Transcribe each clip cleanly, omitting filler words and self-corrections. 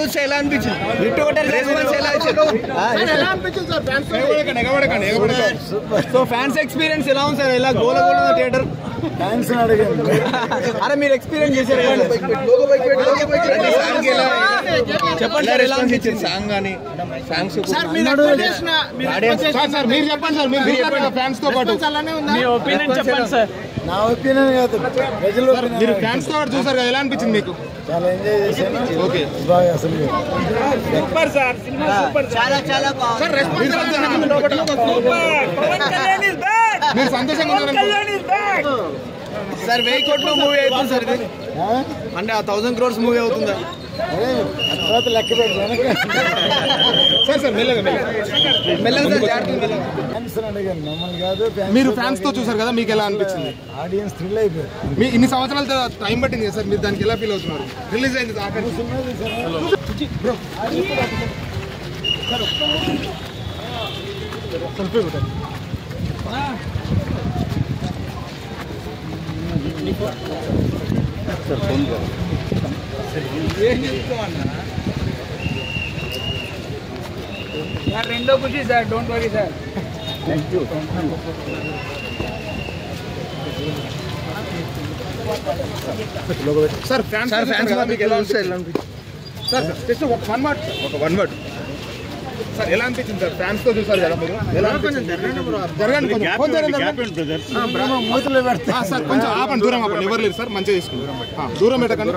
చూస్తే ఎలా అనిపించింది? రెస్పాన్స్ ఎలా ఇచ్చారు? సో ఫ్యాన్స్ ఎక్స్పీరియన్స్ ఎలా ఉంది సార్? ఎలా గోల గోల థియేటర్ ఫ్యాన్స్ అడగండి. అరే మీరు ఎక్స్పీరియన్స్ చేశారు కదా, చెప్పండి సార్ ఎలా అనిపించింది సాంగ్ కానీ సాంగ్స్? మీరు చెప్పండి సార్, మీరు ఫ్యాన్స్ తో పాటు మీ ఒపీనియన్ చెప్పండి సార్. నా ఒపీనియన్ కాదు, ప్రజలు మీరు ఫ్యాన్స్ తో పాటు చూసారు కదా, ఎలా అనిపించింది మీకు? చాలా ఎంజాయ్ చేశాను. ఓకే బాగా అసలు సూపర్ సార్, సినిమా సూపర్, చాలా చాలా బాగుంది సార్. రెస్పాన్స్ మీరు సంతోషంగా ఉన్నారు సార్? 1000 కోట్ల మూవీ అవుతుంది సార్ ఇది, అంటే 1000 crores మూవీ అవుతుందా? తర్వాత లెక్క పెట్టి సార్ సార్ మెల్లగా ఫ్యాన్స్ అడగండి, మమ్మల్ని కాదు. మీరు ఫ్యాన్స్ తో చూసారు కదా, మీకు ఎలా అనిపించింది? ఆడియన్స్ థ్రిల్ అయిపోయారు. మీ ఇన్ని సంవత్సరాల టైం పట్టింది కదా సార్, మీరు దానికి ఎలా ఫీల్ అవుతున్నారు? రిలీజ్ అయింది రెండో Kushi sir, don't worry sir. Thank you. Sir fans మీకు ఎలా అనిపించింది? సార్ జస్ట్ ఒక వన్ వర్డ్ సార్, ఎలా అనిపించింది సార్? ఫ్యాన్స్ తో చూసారు కదా మీరు, ఎలా అనిపించింది? జరగండి మూతులు పెడతా సార్, కొంచెం ఆపండి, దూరం ఆపండి, ఎవరు లేరు సార్, మంచిగా తీసుకుంటారు, దూరం పెట్టకండి.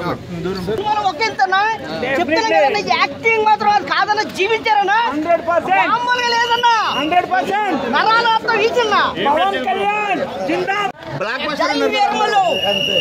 యాక్టింగ్ మాత్రం కాదన్న, జీవించారన్నా 100%, మామూలుగా లేదన్నా 100%, నరాలతో ఈచన్నా పవన్ కళ్యాణ్ జిందాబాద్, బ్లాక్ బస్టర్ అంతే.